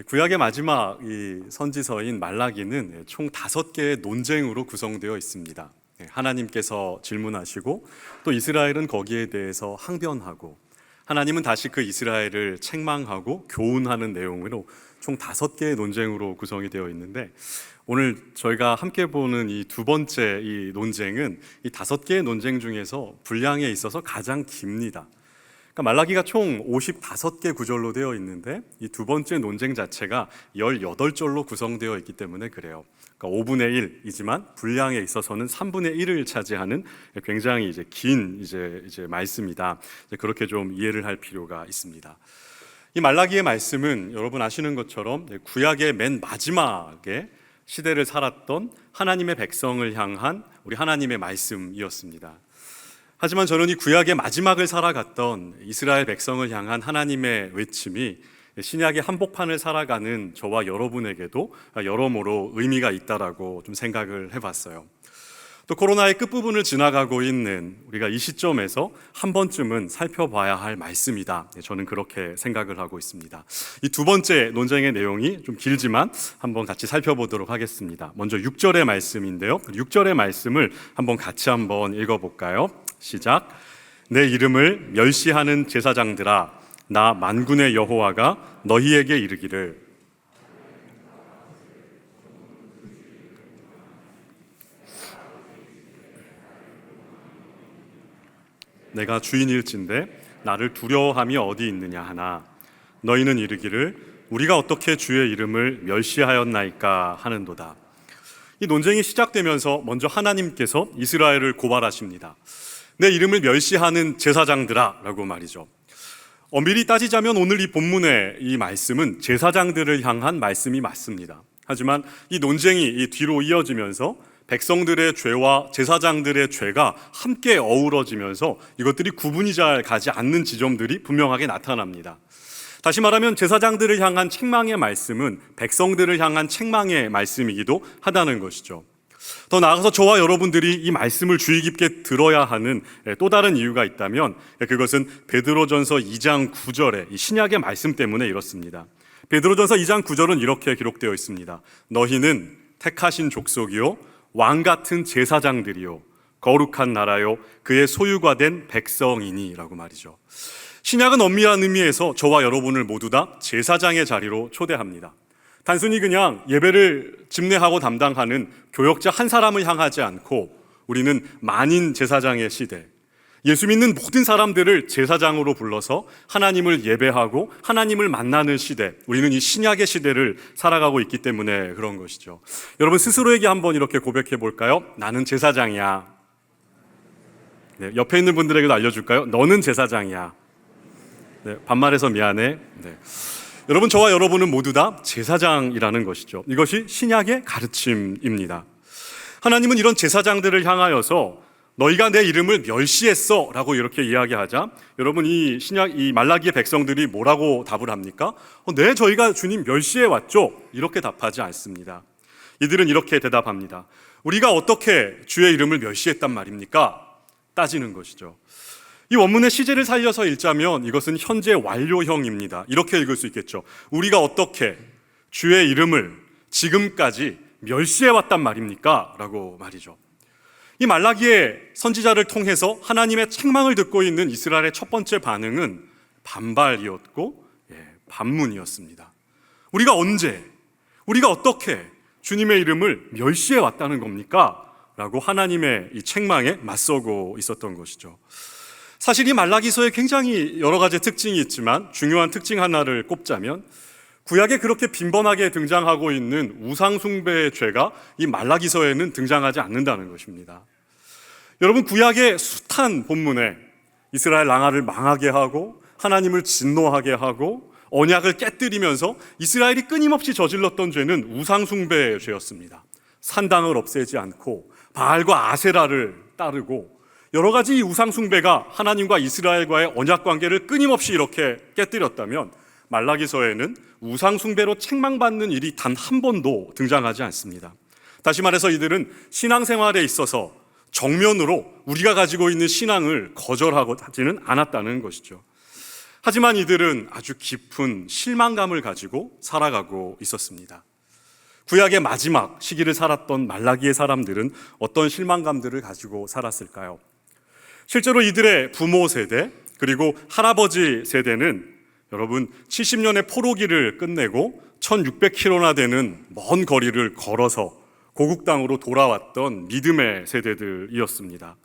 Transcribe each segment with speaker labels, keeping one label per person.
Speaker 1: 구약의 마지막 이 선지서인 말라기는 총 5개의 논쟁으로 구성되어 있습니다. 하나님께서 질문하시고 또 이스라엘은 거기에 대해서 항변하고 하나님은 다시 그 이스라엘을 책망하고 교훈하는 내용으로 총 5개의 논쟁으로 구성이 되어 있는데, 오늘 저희가 함께 보는 이 두 번째 이 논쟁은 이 5개의 논쟁 중에서 분량에 있어서 가장 깁니다. 그러니까 말라기가 총 55개 구절로 되어 있는데 이 두 번째 논쟁 자체가 18절로 구성되어 있기 때문에 그래요. 그러니까 5분의 1이지만 분량에 있어서는 3분의 1을 차지하는 굉장히 긴 말씀이다. 그렇게 좀 이해를 할 필요가 있습니다. 이 말라기의 말씀은 여러분 아시는 것처럼 구약의 맨 마지막에 시대를 살았던 하나님의 백성을 향한 우리 하나님의 말씀이었습니다. 하지만 저는 이 구약의 마지막을 살아갔던 이스라엘 백성을 향한 하나님의 외침이 신약의 한복판을 살아가는 저와 여러분에게도 여러모로 의미가 있다라고 좀 생각을 해봤어요. 또 코로나의 끝부분을 지나가고 있는 우리가 이 시점에서 한 번쯤은 살펴봐야 할 말씀이다. 저는 그렇게 생각을 하고 있습니다. 이 두 번째 논쟁의 내용이 좀 길지만 한번 같이 살펴보도록 하겠습니다. 먼저 6절의 말씀인데요. 6절의 말씀을 같이 읽어볼까요? 시작. 내 이름을 멸시하는 제사장들아, 나 만군의 여호와가 너희에게 이르기를 내가 주인일진데 나를 두려워함이 어디 있느냐 하나, 너희는 이르기를 우리가 어떻게 주의 이름을 멸시하였나이까 하는도다. 이 논쟁이 시작되면서 먼저 하나님께서 이스라엘을 고발하십니다. 내 이름을 멸시하는 제사장들아 라고 말이죠. 엄밀히 따지자면 오늘 이 본문의 이 말씀은 제사장들을 향한 말씀이 맞습니다. 하지만 이 논쟁이 뒤로 이어지면서 백성들의 죄와 제사장들의 죄가 함께 어우러지면서 이것들이 구분이 잘 가지 않는 지점들이 분명하게 나타납니다. 다시 말하면 제사장들을 향한 책망의 말씀은 백성들을 향한 책망의 말씀이기도 하다는 것이죠. 더 나아가서 저와 여러분들이 이 말씀을 주의 깊게 들어야 하는 또 다른 이유가 있다면 그것은 베드로전서 2장 9절의 이 신약의 말씀 때문에 이렇습니다. 베드로전서 2장 9절은 이렇게 기록되어 있습니다. 너희는 택하신 족속이요 왕 같은 제사장들이요 거룩한 나라요 그의 소유가 된 백성이니 라고 말이죠. 신약은 엄밀한 의미에서 저와 여러분을 모두 다 제사장의 자리로 초대합니다. 단순히 그냥 예배를 집례하고 담당하는 교역자 한 사람을 향하지 않고 우리는 만인 제사장의 시대, 예수 믿는 모든 사람들을 제사장으로 불러서 하나님을 예배하고 하나님을 만나는 시대, 우리는 이 신약의 시대를 살아가고 있기 때문에 그런 것이죠. 여러분 스스로에게 한번 이렇게 고백해 볼까요? 나는 제사장이야. 네, 옆에 있는 분들에게도 알려줄까요? 너는 제사장이야. 네, 반말해서 미안해. 네. 여러분, 저와 여러분은 모두 다 제사장이라는 것이죠. 이것이 신약의 가르침입니다. 하나님은 이런 제사장들을 향하여서 너희가 내 이름을 멸시했어 라고 이렇게 이야기하자, 여러분 이 신약 이 말라기의 백성들이 뭐라고 답을 합니까? 네, 저희가 주님 멸시해 왔죠. 이렇게 답하지 않습니다. 이들은 이렇게 대답합니다. 우리가 어떻게 주의 이름을 멸시했단 말입니까? 따지는 것이죠. 이 원문의 시제를 살려서 읽자면 이것은 현재 완료형입니다. 이렇게 읽을 수 있겠죠. 우리가 어떻게 주의 이름을 지금까지 멸시해왔단 말입니까? 라고 말이죠. 이 말라기의 선지자를 통해서 하나님의 책망을 듣고 있는 이스라엘의 첫 번째 반응은 반발이었고 반문이었습니다. 우리가 언제, 우리가 어떻게 주님의 이름을 멸시해왔다는 겁니까? 라고 하나님의 이 책망에 맞서고 있었던 것이죠. 사실 이 말라기서에 굉장히 여러 가지 특징이 있지만 중요한 특징 하나를 꼽자면 구약에 그렇게 빈번하게 등장하고 있는 우상숭배의 죄가 이 말라기서에는 등장하지 않는다는 것입니다. 여러분, 구약의 숱한 본문에 이스라엘 나라를 망하게 하고 하나님을 진노하게 하고 언약을 깨뜨리면서 이스라엘이 끊임없이 저질렀던 죄는 우상숭배의 죄였습니다. 산당을 없애지 않고 바알과 아세라를 따르고 여러 가지 이 우상숭배가 하나님과 이스라엘과의 언약관계를 끊임없이 이렇게 깨뜨렸다면 말라기서에는 우상숭배로 책망받는 일이 단 한 번도 등장하지 않습니다. 다시 말해서 이들은 신앙생활에 있어서 정면으로 우리가 가지고 있는 신앙을 거절하고 하지는 않았다는 것이죠. 하지만 이들은 아주 깊은 실망감을 가지고 살아가고 있었습니다. 구약의 마지막 시기를 살았던 말라기의 사람들은 어떤 실망감들을 가지고 살았을까요? 실제로 이들의 부모 세대 그리고 할아버지 세대는 여러분 70년의 포로기를 끝내고 1600km나 되는 먼 거리를 걸어서 고국 땅으로 돌아왔던 믿음의 세대들이었습니다.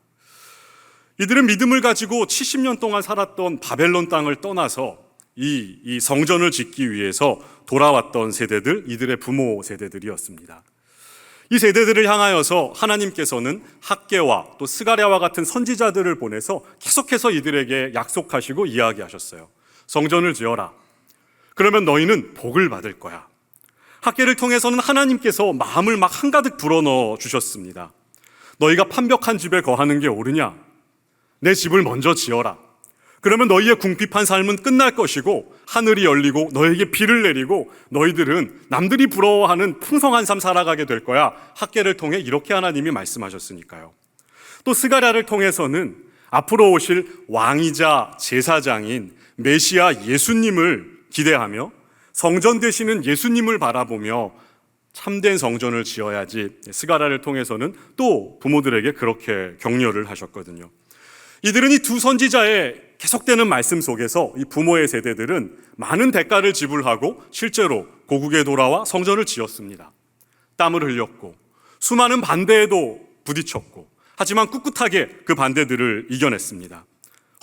Speaker 1: 이들은 믿음을 가지고 70년 동안 살았던 바벨론 땅을 떠나서 이 성전을 짓기 위해서 돌아왔던 세대들, 이들의 부모 세대들이었습니다. 이 세대들을 향하여서 하나님께서는 학개와 또 스가랴와 같은 선지자들을 보내서 계속해서 이들에게 약속하시고 이야기하셨어요. 성전을 지어라. 그러면 너희는 복을 받을 거야. 학개를 통해서는 하나님께서 마음을 막 한가득 불어넣어 주셨습니다. 너희가 판벽한 집에 거하는 게 옳으냐? 내 집을 먼저 지어라. 그러면 너희의 궁핍한 삶은 끝날 것이고 하늘이 열리고 너에게 비를 내리고 너희들은 남들이 부러워하는 풍성한 삶 살아가게 될 거야. 학개를 통해 이렇게 하나님이 말씀하셨으니까요. 또 스가랴를 통해서는 앞으로 오실 왕이자 제사장인 메시아 예수님을 기대하며 성전 되시는 예수님을 바라보며 참된 성전을 지어야지 스가랴를 통해서는 또 부모들에게 그렇게 격려를 하셨거든요. 이들은 이 두 선지자의 계속되는 말씀 속에서 이 부모의 세대들은 많은 대가를 지불하고 실제로 고국에 돌아와 성전을 지었습니다. 땀을 흘렸고 수많은 반대에도 부딪혔고 하지만 꿋꿋하게 그 반대들을 이겨냈습니다.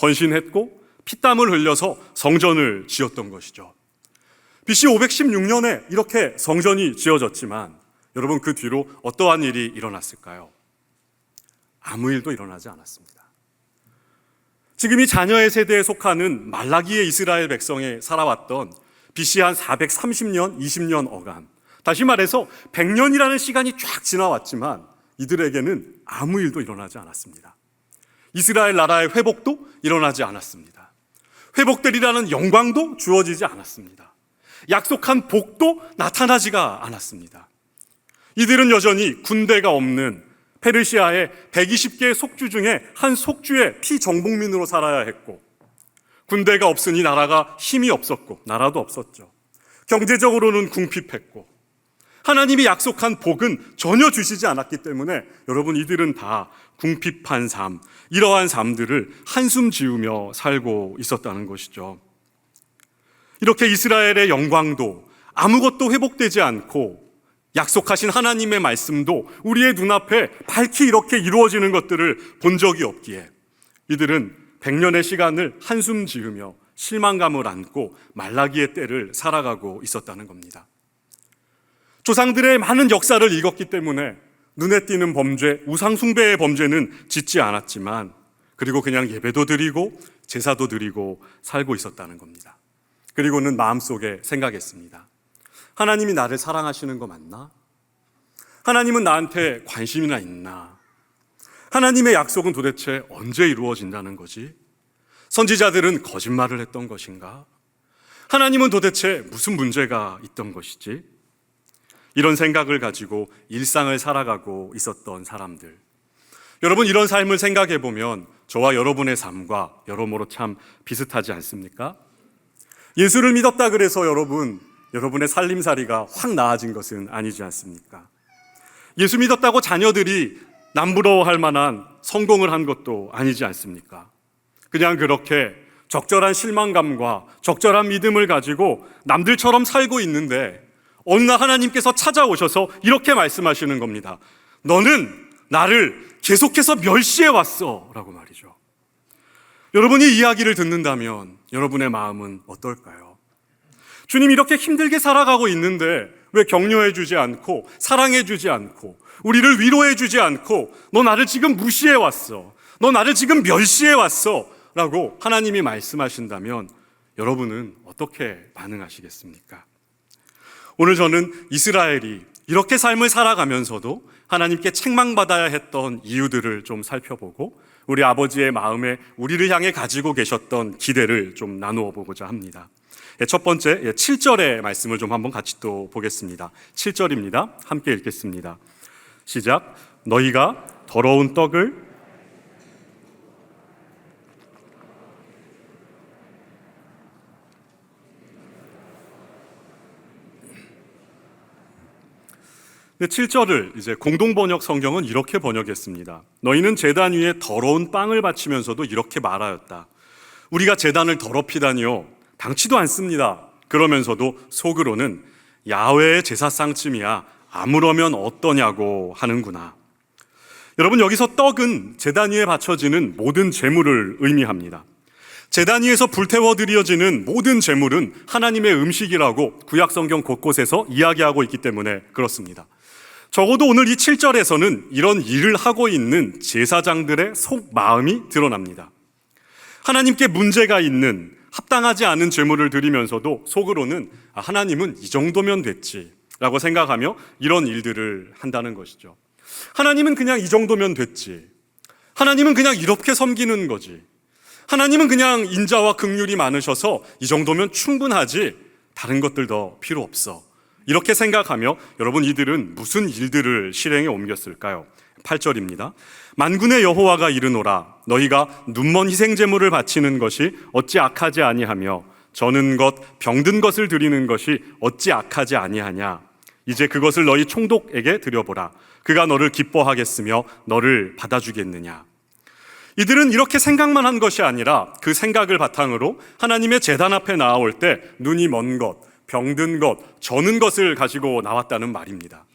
Speaker 1: 헌신했고 피땀을 흘려서 성전을 지었던 것이죠. BC 516년에 이렇게 성전이 지어졌지만 여러분 그 뒤로 어떠한 일이 일어났을까요? 아무 일도 일어나지 않았습니다. 지금 이 자녀의 세대에 속하는 말라기의 이스라엘 백성에 살아왔던 BC 한 430년, 20년 어간, 다시 말해서 100년이라는 시간이 쫙 지나왔지만 이들에게는 아무 일도 일어나지 않았습니다. 이스라엘 나라의 회복도 일어나지 않았습니다. 회복되리라는 영광도 주어지지 않았습니다. 약속한 복도 나타나지가 않았습니다. 이들은 여전히 군대가 없는 페르시아의 120개의 속주 중에 한 속주의 피정복민으로 살아야 했고 군대가 없으니 나라가 힘이 없었고 나라도 없었죠. 경제적으로는 궁핍했고 하나님이 약속한 복은 전혀 주시지 않았기 때문에 여러분 이들은 다 궁핍한 삶, 이러한 삶들을 한숨 지으며 살고 있었다는 것이죠. 이렇게 이스라엘의 영광도 아무것도 회복되지 않고 약속하신 하나님의 말씀도 우리의 눈앞에 밝히 이렇게 이루어지는 것들을 본 적이 없기에 이들은 100년의 시간을 한숨 지으며 실망감을 안고 말라기의 때를 살아가고 있었다는 겁니다. 조상들의 많은 역사를 읽었기 때문에 눈에 띄는 범죄, 우상 숭배의 범죄는 짓지 않았지만 그리고 그냥 예배도 드리고 제사도 드리고 살고 있었다는 겁니다. 그리고는 마음속에 생각했습니다. 하나님이 나를 사랑하시는 거 맞나? 하나님은 나한테 관심이나 있나? 하나님의 약속은 도대체 언제 이루어진다는 거지? 선지자들은 거짓말을 했던 것인가? 하나님은 도대체 무슨 문제가 있던 것이지? 이런 생각을 가지고 일상을 살아가고 있었던 사람들. 여러분 이런 삶을 생각해 보면 저와 여러분의 삶과 여러모로 참 비슷하지 않습니까? 예수를 믿었다 그래서 여러분의 살림살이가 확 나아진 것은 아니지 않습니까? 예수 믿었다고 자녀들이 남부러워할 만한 성공을 한 것도 아니지 않습니까? 그냥 그렇게 적절한 실망감과 적절한 믿음을 가지고 남들처럼 살고 있는데 어느 날 하나님께서 찾아오셔서 이렇게 말씀하시는 겁니다. 너는 나를 계속해서 멸시해 왔어 라고 말이죠. 여러분이 이 이야기를 듣는다면 여러분의 마음은 어떨까요? 주님 이렇게 힘들게 살아가고 있는데 왜 격려해 주지 않고 사랑해 주지 않고 우리를 위로해 주지 않고 너 나를 지금 무시해 왔어, 너 나를 지금 멸시해 왔어 라고 하나님이 말씀하신다면 여러분은 어떻게 반응하시겠습니까? 오늘 저는 이스라엘이 이렇게 삶을 살아가면서도 하나님께 책망받아야 했던 이유들을 좀 살펴보고 우리 아버지의 마음에 우리를 향해 가지고 계셨던 기대를 좀 나누어 보고자 합니다. 첫 번째 7절의 말씀을 좀 한번 같이 또 보겠습니다. 7절입니다. 함께 읽겠습니다. 시작. 너희가 더러운 떡을 근데 7절을 이제 공동번역 성경은 이렇게 번역했습니다. 너희는 제단 위에 더러운 빵을 바치면서도 이렇게 말하였다. 우리가 제단을 더럽히다니요, 당치도 않습니다. 그러면서도 속으로는 야훼의 제사상쯤이야 아무러면 어떠냐고 하는구나. 여러분, 여기서 떡은 제단 위에 바쳐지는 모든 제물을 의미합니다. 제단 위에서 불태워 드려지는 모든 제물은 하나님의 음식이라고 구약 성경 곳곳에서 이야기하고 있기 때문에 그렇습니다. 적어도 오늘 이 7절에서는 이런 일을 하고 있는 제사장들의 속마음이 드러납니다. 하나님께 문제가 있는 합당하지 않은 제물을 드리면서도 속으로는 하나님은 이 정도면 됐지 라고 생각하며 이런 일들을 한다는 것이죠. 하나님은 그냥 이 정도면 됐지. 하나님은 그냥 이렇게 섬기는 거지. 하나님은 그냥 인자와 긍휼이 많으셔서 이 정도면 충분하지. 다른 것들 더 필요 없어. 이렇게 생각하며 여러분, 이들은 무슨 일들을 실행에 옮겼을까요? 8절입니다. 만군의 여호와가 이르노라. 너희가 눈먼 희생제물을 바치는 것이 어찌 악하지 아니하며 저는 것 병든 것을 드리는 것이 어찌 악하지 아니하냐. 이제 그것을 너희 총독에게 드려보라. 그가 너를 기뻐하겠으며 너를 받아주겠느냐. 이들은 이렇게 생각만 한 것이 아니라 그 생각을 바탕으로 하나님의 제단 앞에 나아올 때 눈이 먼 것, 병든 것, 저는 것을 가지고 나왔다는 말입니다.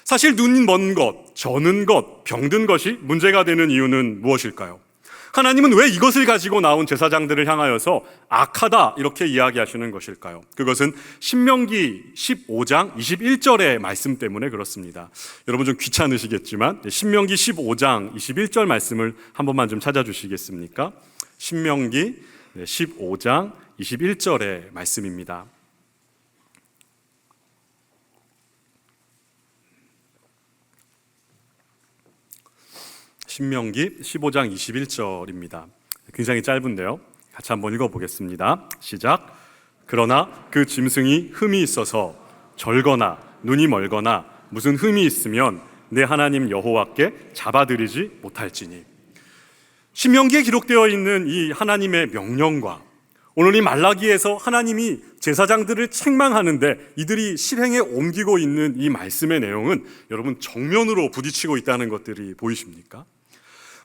Speaker 1: 사실 눈이 먼 것, 저는 것, 병든 것이 문제가 되는 이유는 무엇일까요? 하나님은 왜 이것을 가지고 나온 제사장들을 향하여서 악하다 이렇게 이야기하시는 것일까요? 그것은 신명기 15장 21절의 말씀 때문에 그렇습니다. 여러분 좀 귀찮으시겠지만 신명기 15장 21절 말씀을 한 번만 좀 찾아주시겠습니까? 신명기 15장 21절의 말씀입니다. 신명기 15장 21절입니다. 굉장히 짧은데요. 같이 한번 읽어보겠습니다. 시작. 그러나 그 짐승이 흠이 있어서 절거나 눈이 멀거나 무슨 흠이 있으면 내 하나님 여호와께 잡아들이지 못할지니. 신명기에 기록되어 있는 이 하나님의 명령과 오늘 이 말라기에서 하나님이 제사장들을 책망하는데 이들이 실행에 옮기고 있는 이 말씀의 내용은 여러분 정면으로 부딪히고 있다는 것들이 보이십니까?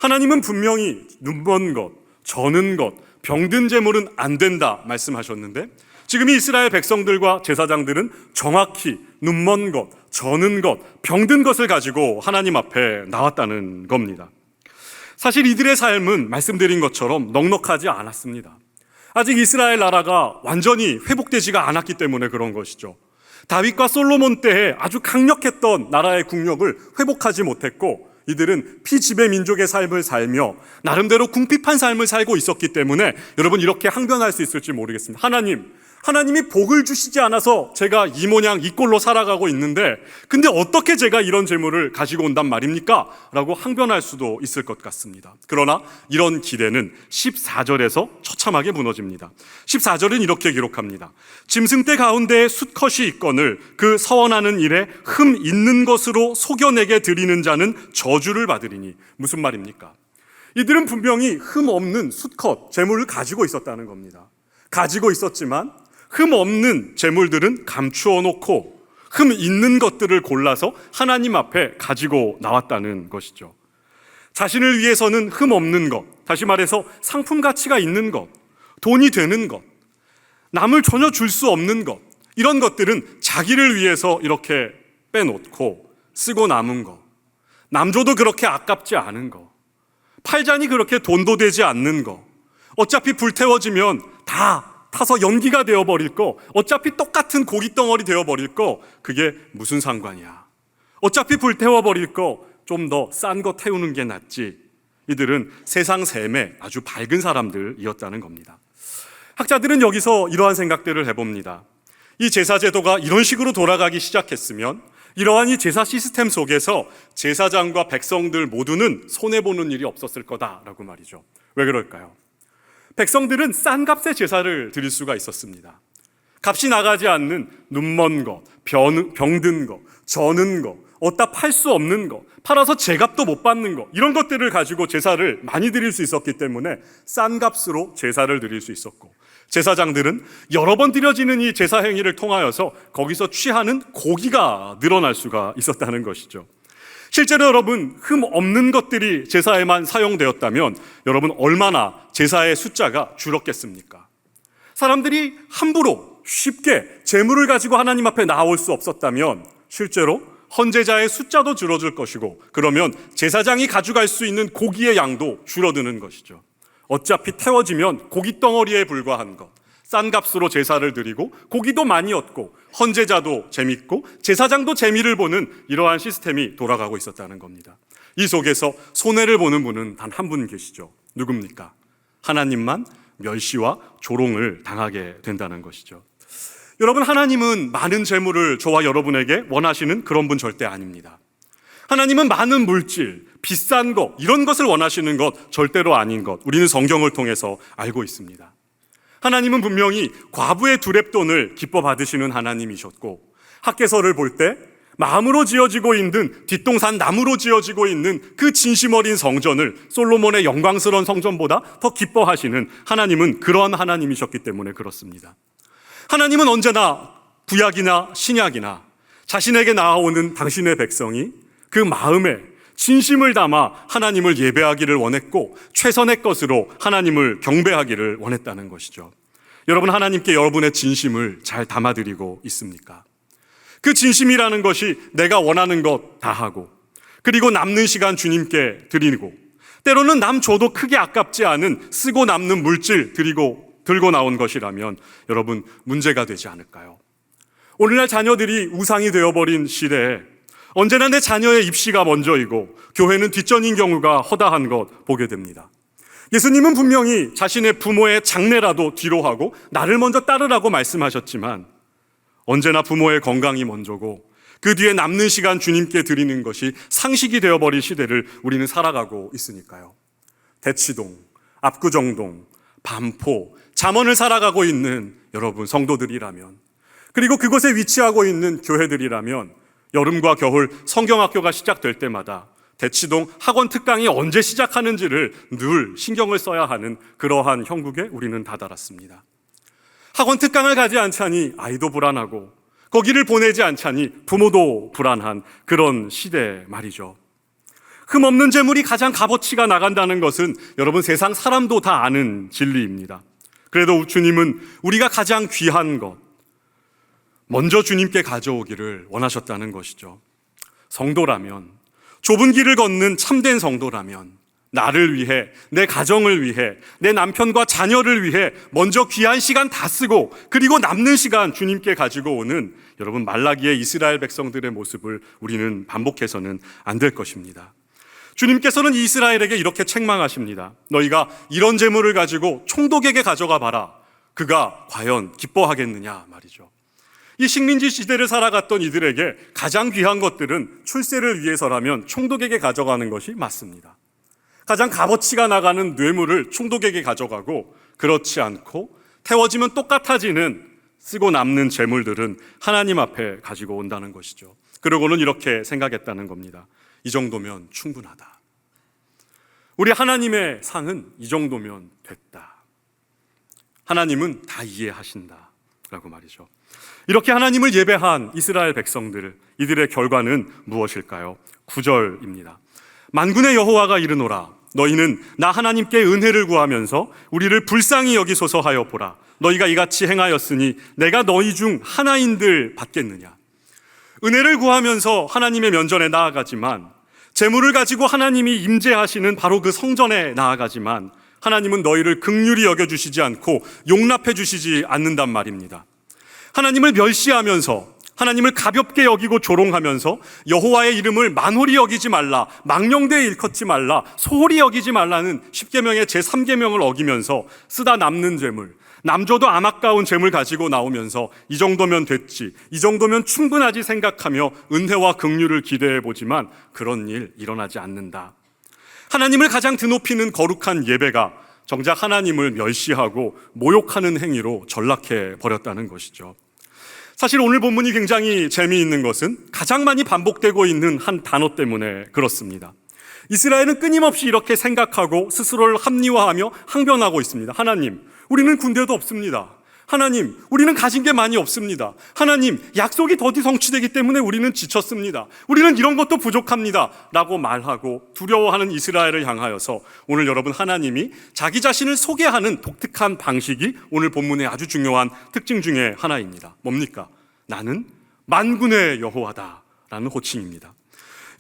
Speaker 1: 하나님은 분명히 눈먼 것, 저는 것, 병든 제물은 안 된다 말씀하셨는데 지금 이 이스라엘 백성들과 제사장들은 정확히 눈먼 것, 저는 것, 병든 것을 가지고 하나님 앞에 나왔다는 겁니다. 사실 이들의 삶은 말씀드린 것처럼 넉넉하지 않았습니다. 아직 이스라엘 나라가 완전히 회복되지가 않았기 때문에 그런 것이죠. 다윗과 솔로몬 때에 아주 강력했던 나라의 국력을 회복하지 못했고 이들은 피지배 민족의 삶을 살며 나름대로 궁핍한 삶을 살고 있었기 때문에 여러분 이렇게 항변할 수 있을지 모르겠습니다. 하나님이 복을 주시지 않아서 제가 이 모양 이 꼴로 살아가고 있는데 근데 어떻게 제가 이런 재물을 가지고 온단 말입니까? 라고 항변할 수도 있을 것 같습니다. 그러나 이런 기대는 14절에서 처참하게 무너집니다. 14절은 이렇게 기록합니다. 짐승떼 가운데에 수컷이 있거늘 그 서원하는 일에 흠 있는 것으로 속여내게 드리는 자는 저주를 받으리니. 무슨 말입니까? 이들은 분명히 흠 없는 수컷 재물을 가지고 있었다는 겁니다. 가지고 있었지만 흠 없는 재물들은 감추어 놓고 흠 있는 것들을 골라서 하나님 앞에 가지고 나왔다는 것이죠. 자신을 위해서는 흠 없는 것, 다시 말해서 상품 가치가 있는 것, 돈이 되는 것, 남을 전혀 줄 수 없는 것, 이런 것들은 자기를 위해서 이렇게 빼놓고 쓰고 남은 것, 남줘도 그렇게 아깝지 않은 것, 팔자니 그렇게 돈도 되지 않는 것, 어차피 불태워지면 다 타서 연기가 되어버릴 거, 어차피 똑같은 고깃덩어리 되어버릴 거, 그게 무슨 상관이야. 어차피 불태워버릴 거 좀 더 싼 거 태우는 게 낫지. 이들은 세상 셈에 아주 밝은 사람들이었다는 겁니다. 학자들은 여기서 이러한 생각들을 해봅니다. 이 제사 제도가 이런 식으로 돌아가기 시작했으면 이러한 이 제사 시스템 속에서 제사장과 백성들 모두는 손해보는 일이 없었을 거다라고 말이죠. 왜 그럴까요? 백성들은 싼 값에 제사를 드릴 수가 있었습니다. 값이 나가지 않는 눈먼 것, 병든 것, 저는 것, 어디다 팔 수 없는 것, 팔아서 제값도 못 받는 것, 이런 것들을 가지고 제사를 많이 드릴 수 있었기 때문에 싼 값으로 제사를 드릴 수 있었고 제사장들은 여러 번 드려지는 이 제사 행위를 통하여서 거기서 취하는 고기가 늘어날 수가 있었다는 것이죠. 실제로 여러분, 흠 없는 것들이 제사에만 사용되었다면 여러분 얼마나 제사의 숫자가 줄었겠습니까? 사람들이 함부로 쉽게 제물을 가지고 하나님 앞에 나올 수 없었다면 실제로 헌제자의 숫자도 줄어들 것이고, 그러면 제사장이 가져갈 수 있는 고기의 양도 줄어드는 것이죠. 어차피 태워지면 고기 덩어리에 불과한 것, 싼 값으로 제사를 드리고 고기도 많이 얻고 헌제자도 재밌고 제사장도 재미를 보는 이러한 시스템이 돌아가고 있었다는 겁니다. 이 속에서 손해를 보는 분은 단 한 분 계시죠. 누굽니까? 하나님만 멸시와 조롱을 당하게 된다는 것이죠. 여러분, 하나님은 많은 재물을 저와 여러분에게 원하시는 그런 분 절대 아닙니다. 하나님은 많은 물질, 비싼 것, 이런 것을 원하시는 것 절대로 아닌 것, 우리는 성경을 통해서 알고 있습니다. 하나님은 분명히 과부의 두렙돈을 기뻐 받으시는 하나님이셨고, 학개서를 볼 때 마음으로 지어지고 있는 뒷동산 나무로 지어지고 있는 그 진심 어린 성전을 솔로몬의 영광스러운 성전보다 더 기뻐하시는 하나님은 그런 하나님이셨기 때문에 그렇습니다. 하나님은 언제나 구약이나 신약이나 자신에게 나아오는 당신의 백성이 그 마음에 진심을 담아 하나님을 예배하기를 원했고 최선의 것으로 하나님을 경배하기를 원했다는 것이죠. 여러분, 하나님께 여러분의 진심을 잘 담아드리고 있습니까? 그 진심이라는 것이 내가 원하는 것 다 하고, 그리고 남는 시간 주님께 드리고, 때로는 남 줘도 크게 아깝지 않은 쓰고 남는 물질 들고 나온 것이라면 여러분, 문제가 되지 않을까요? 오늘날 자녀들이 우상이 되어버린 시대에 언제나 내 자녀의 입시가 먼저이고 교회는 뒷전인 경우가 허다한 것 보게 됩니다. 예수님은 분명히 자신의 부모의 장례라도 뒤로 하고 나를 먼저 따르라고 말씀하셨지만 언제나 부모의 건강이 먼저고 그 뒤에 남는 시간 주님께 드리는 것이 상식이 되어버린 시대를 우리는 살아가고 있으니까요. 대치동, 압구정동, 반포, 잠원을 살아가고 있는 여러분 성도들이라면, 그리고 그곳에 위치하고 있는 교회들이라면 여름과 겨울 성경학교가 시작될 때마다 대치동 학원 특강이 언제 시작하는지를 늘 신경을 써야 하는 그러한 형국에 우리는 다다랐습니다. 학원 특강을 가지 않자니 아이도 불안하고 거기를 보내지 않자니 부모도 불안한 그런 시대 말이죠. 흠없는 재물이 가장 값어치가 나간다는 것은 여러분 세상 사람도 다 아는 진리입니다. 그래도 주님은 우리가 가장 귀한 것 먼저 주님께 가져오기를 원하셨다는 것이죠. 성도라면, 좁은 길을 걷는 참된 성도라면 나를 위해, 내 가정을 위해, 내 남편과 자녀를 위해 먼저 귀한 시간 다 쓰고 그리고 남는 시간 주님께 가지고 오는 여러분 말라기의 이스라엘 백성들의 모습을 우리는 반복해서는 안 될 것입니다. 주님께서는 이스라엘에게 이렇게 책망하십니다. 너희가 이런 재물을 가지고 총독에게 가져가 봐라. 그가 과연 기뻐하겠느냐 말이죠. 이 식민지 시대를 살아갔던 이들에게 가장 귀한 것들은 출세를 위해서라면 총독에게 가져가는 것이 맞습니다. 가장 값어치가 나가는 뇌물을 총독에게 가져가고, 그렇지 않고 태워지면 똑같아지는 쓰고 남는 재물들은 하나님 앞에 가지고 온다는 것이죠. 그러고는 이렇게 생각했다는 겁니다. 이 정도면 충분하다. 우리 하나님의 상은 이 정도면 됐다. 하나님은 다 이해하신다 라고 말이죠. 이렇게 하나님을 예배한 이스라엘 백성들, 이들의 결과는 무엇일까요? 9절입니다. 만군의 여호와가 이르노라. 너희는 나 하나님께 은혜를 구하면서 우리를 불쌍히 여기소서 하여 보라. 너희가 이같이 행하였으니 내가 너희 중 하나인들 받겠느냐. 은혜를 구하면서 하나님의 면전에 나아가지만, 재물을 가지고 하나님이 임재하시는 바로 그 성전에 나아가지만 하나님은 너희를 긍휼히 여겨주시지 않고 용납해 주시지 않는단 말입니다. 하나님을 멸시하면서, 하나님을 가볍게 여기고 조롱하면서 여호와의 이름을 만홀히 여기지 말라, 망령되이 일컫지 말라, 소홀히 여기지 말라는 10계명의 제3계명을 어기면서 쓰다 남는 재물, 남줘도 아깝가운 재물 가지고 나오면서 이 정도면 됐지, 이 정도면 충분하지 생각하며 은혜와 긍휼을 기대해 보지만 그런 일 일어나지 않는다. 하나님을 가장 드높이는 거룩한 예배가 정작 하나님을 멸시하고 모욕하는 행위로 전락해 버렸다는 것이죠. 사실 오늘 본문이 굉장히 재미있는 것은 가장 많이 반복되고 있는 한 단어 때문에 그렇습니다. 이스라엘은 끊임없이 이렇게 생각하고 스스로를 합리화하며 항변하고 있습니다. 하나님, 우리는 군대도 없습니다. 하나님, 우리는 가진 게 많이 없습니다. 하나님, 약속이 더디 성취되기 때문에 우리는 지쳤습니다. 우리는 이런 것도 부족합니다. 라고 말하고 두려워하는 이스라엘을 향하여서 오늘 여러분, 하나님이 자기 자신을 소개하는 독특한 방식이 오늘 본문의 아주 중요한 특징 중에 하나입니다. 뭡니까? 나는 만군의 여호와다 라는 호칭입니다.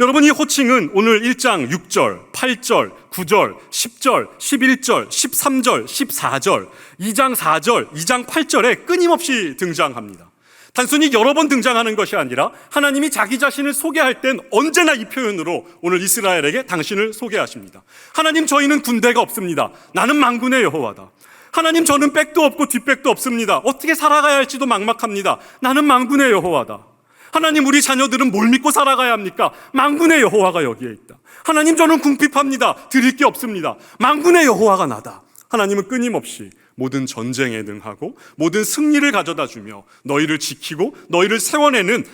Speaker 1: 여러분, 이 호칭은 오늘 1장 6절, 8절, 9절, 10절, 11절, 13절, 14절, 2장 4절, 2장 8절에 끊임없이 등장합니다. 단순히 여러 번 등장하는 것이 아니라 하나님이 자기 자신을 소개할 땐 언제나 이 표현으로 오늘 이스라엘에게 당신을 소개하십니다. 하나님, 저희는 군대가 없습니다. 나는 만군의 여호와다. 하나님, 저는 백도 없고 뒷백도 없습니다. 어떻게 살아가야 할지도 막막합니다. 나는 만군의 여호와다. 하나님, 우리 자녀들은 뭘 믿고 살아가야 합니까? 만군의 여호와가 여기에 있다. 하나님, 저는 궁핍합니다. 드릴 게 없습니다. 만군의 여호와가 나다. 하나님은 끊임없이 모든 전쟁에 능하고 모든 승리를 가져다 주며 너희를 지키고 너희를 세워내는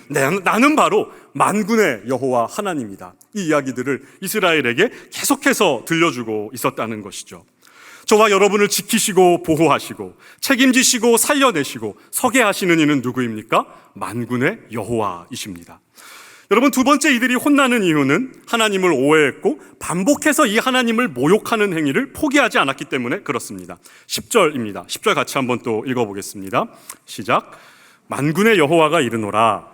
Speaker 1: 나는 바로 만군의 여호와 하나님이다. 이 이야기들을 이스라엘에게 계속해서 들려주고 있었다는 것이죠. 저와 여러분을 지키시고 보호하시고 책임지시고 살려내시고 서게 하시는 이는 누구입니까? 만군의 여호와이십니다. 여러분, 두 번째, 이들이 혼나는 이유는 하나님을 오해했고 반복해서 이 하나님을 모욕하는 행위를 포기하지 않았기 때문에 그렇습니다. 10절입니다. 10절 같이 한번 또 읽어보겠습니다. 시작. 만군의 여호와가 이르노라.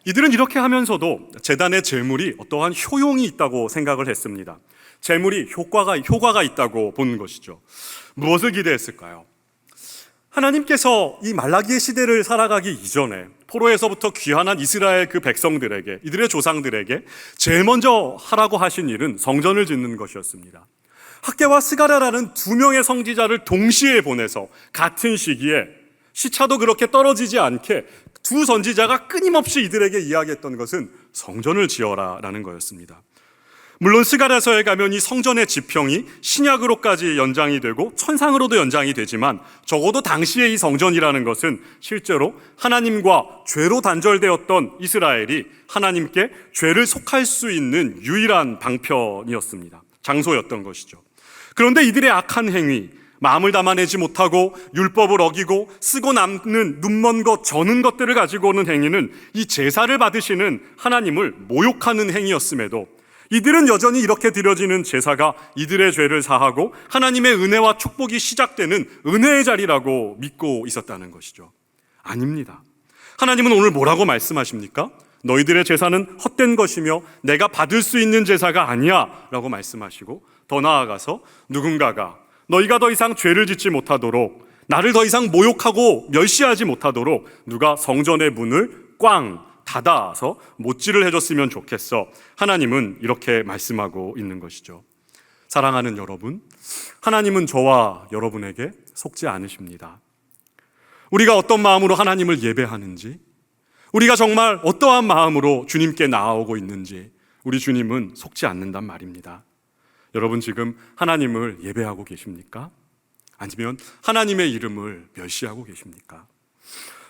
Speaker 1: 이들은 이렇게 하면서도 제단의 제물이 어떠한 효용이 있다고 생각을 했습니다. 제물이 효과가 있다고 보는 것이죠. 무엇을 기대했을까요? 하나님께서 이 말라기의 시대를 살아가기 이전에 포로에서부터 귀환한 이스라엘 그 백성들에게, 이들의 조상들에게 제일 먼저 하라고 하신 일은 성전을 짓는 것이었습니다. 학개와 스가랴라는 두 명의 선지자를 동시에 보내서 같은 시기에 시차도 그렇게 떨어지지 않게 두 선지자가 끊임없이 이들에게 이야기했던 것은 성전을 지어라라는 거였습니다. 물론 스가랴서에 가면 이 성전의 지평이 신약으로까지 연장이 되고 천상으로도 연장이 되지만 적어도 당시에 이 성전이라는 것은 실제로 하나님과 죄로 단절되었던 이스라엘이 하나님께 죄를 속할 수 있는 유일한 방편이었습니다. 장소였던 것이죠. 그런데 이들의 악한 행위, 마음을 담아내지 못하고 율법을 어기고 쓰고 남는 눈먼 것, 저는 것들을 가지고 오는 행위는 이 제사를 받으시는 하나님을 모욕하는 행위였음에도 이들은 여전히 이렇게 드려지는 제사가 이들의 죄를 사하고 하나님의 은혜와 축복이 시작되는 은혜의 자리라고 믿고 있었다는 것이죠. 아닙니다. 하나님은 오늘 뭐라고 말씀하십니까? 너희들의 제사는 헛된 것이며 내가 받을 수 있는 제사가 아니야 라고 말씀하시고, 더 나아가서 누군가가 너희가 더 이상 죄를 짓지 못하도록, 나를 더 이상 모욕하고 멸시하지 못하도록 누가 성전의 문을 꽝 닫아서 못질을 해줬으면 좋겠어. 하나님은 이렇게 말씀하고 있는 것이죠. 사랑하는 여러분, 하나님은 저와 여러분에게 속지 않으십니다. 우리가 어떤 마음으로 하나님을 예배하는지, 우리가 정말 어떠한 마음으로 주님께 나아오고 있는지 우리 주님은 속지 않는단 말입니다. 여러분, 지금 하나님을 예배하고 계십니까? 아니면 하나님의 이름을 멸시하고 계십니까?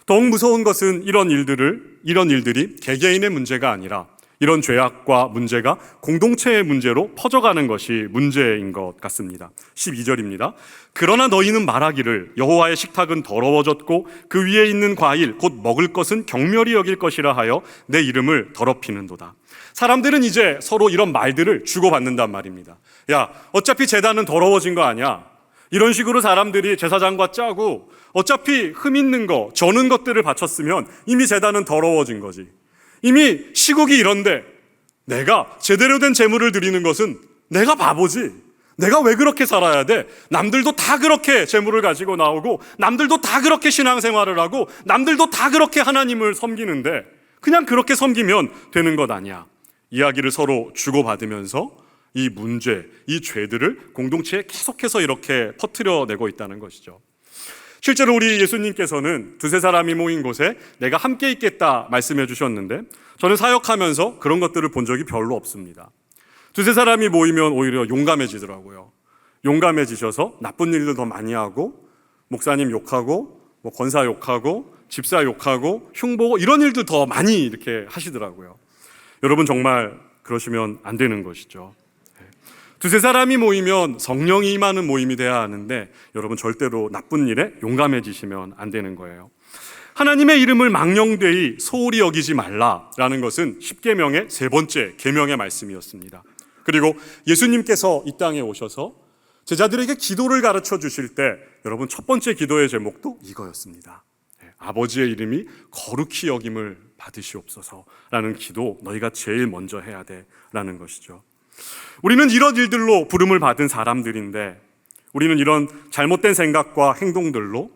Speaker 1: 더욱 무서운 것은 이런 일들이 개개인의 문제가 아니라 이런 죄악과 문제가 공동체의 문제로 퍼져가는 것이 문제인 것 같습니다. 12절입니다. 그러나 너희는 말하기를 여호와의 식탁은 더러워졌고 그 위에 있는 과일 곧 먹을 것은 경멸히 여길 것이라 하여 내 이름을 더럽히는도다. 사람들은 이제 서로 이런 말들을 주고받는단 말입니다. 야, 어차피 제단은 더러워진 거 아니야. 이런 식으로 사람들이 제사장과 짜고 어차피 흠 있는 거, 저는 것들을 바쳤으면 이미 제단은 더러워진 거지. 이미 시국이 이런데 내가 제대로 된 제물을 드리는 것은 내가 바보지. 내가 왜 그렇게 살아야 돼? 남들도 다 그렇게 제물을 가지고 나오고 남들도 다 그렇게 신앙생활을 하고 남들도 다 그렇게 하나님을 섬기는데 그냥 그렇게 섬기면 되는 것 아니야. 이야기를 서로 주고받으면서 이 문제, 이 죄들을 공동체에 계속해서 이렇게 퍼뜨려내고 있다는 것이죠. 실제로 우리 예수님께서는 두세 사람이 모인 곳에 내가 함께 있겠다 말씀해 주셨는데 저는 사역하면서 그런 것들을 본 적이 별로 없습니다. 두세 사람이 모이면 오히려 용감해지더라고요. 용감해지셔서 나쁜 일도 더 많이 하고 목사님 욕하고, 뭐 권사 욕하고, 집사 욕하고, 흉보고 이런 일도 더 많이 이렇게 하시더라고요. 여러분 정말 그러시면 안 되는 것이죠. 두세 사람이 모이면 성령이 임하는 모임이 돼야 하는데 여러분 절대로 나쁜 일에 용감해지시면 안 되는 거예요. 하나님의 이름을 망령되이 소홀히 여기지 말라라는 것은 십계명의 세 번째 계명의 말씀이었습니다. 그리고 예수님께서 이 땅에 오셔서 제자들에게 기도를 가르쳐 주실 때 여러분 첫 번째 기도의 제목도 이거였습니다. 아버지의 이름이 거룩히 여김을 받으시옵소서라는 기도 너희가 제일 먼저 해야 돼라는 것이죠. 우리는 이런 일들로 부름을 받은 사람들인데 우리는 이런 잘못된 생각과 행동들로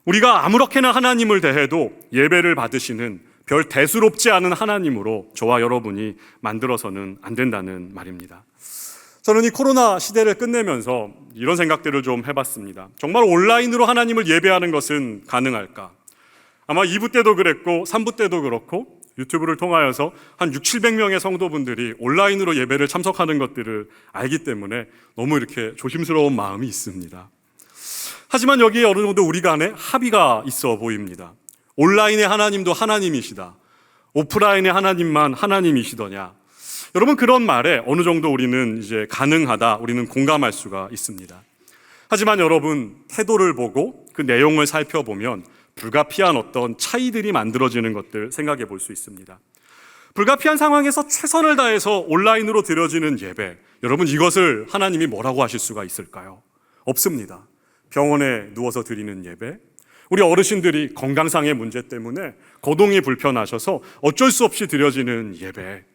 Speaker 1: 우리가 아무렇게나 하나님을 대해도 예배를 받으시는 별 대수롭지 않은 하나님으로 저와 여러분이 만들어서는 안 된다는 말입니다. 저는 이 코로나 시대를 끝내면서 이런 생각들을 좀 해봤습니다. 정말 온라인으로 하나님을 예배하는 것은 가능할까? 아마 2부 때도 그랬고 3부 때도 그렇고 유튜브를 통하여서 한 600~700명의 성도분들이 온라인으로 예배를 참석하는 것들을 알기 때문에 너무 이렇게 조심스러운 마음이 있습니다. 하지만 여기에 어느 정도 우리 간에 합의가 있어 보입니다. 온라인의 하나님도 하나님이시다. 오프라인의 하나님만 하나님이시더냐. 여러분 그런 말에 어느 정도 우리는 이제 가능하다, 우리는 공감할 수가 있습니다. 하지만 여러분 태도를 보고 그 내용을 살펴보면 불가피한 어떤 차이들이 만들어지는 것들 생각해 볼 수 있습니다. 불가피한 상황에서 최선을 다해서 온라인으로 드려지는 예배, 여러분 이것을 하나님이 뭐라고 하실 수가 있을까요? 없습니다. 병원에 누워서 드리는 예배, 우리 어르신들이 건강상의 문제 때문에 거동이 불편하셔서 어쩔 수 없이 드려지는 예배,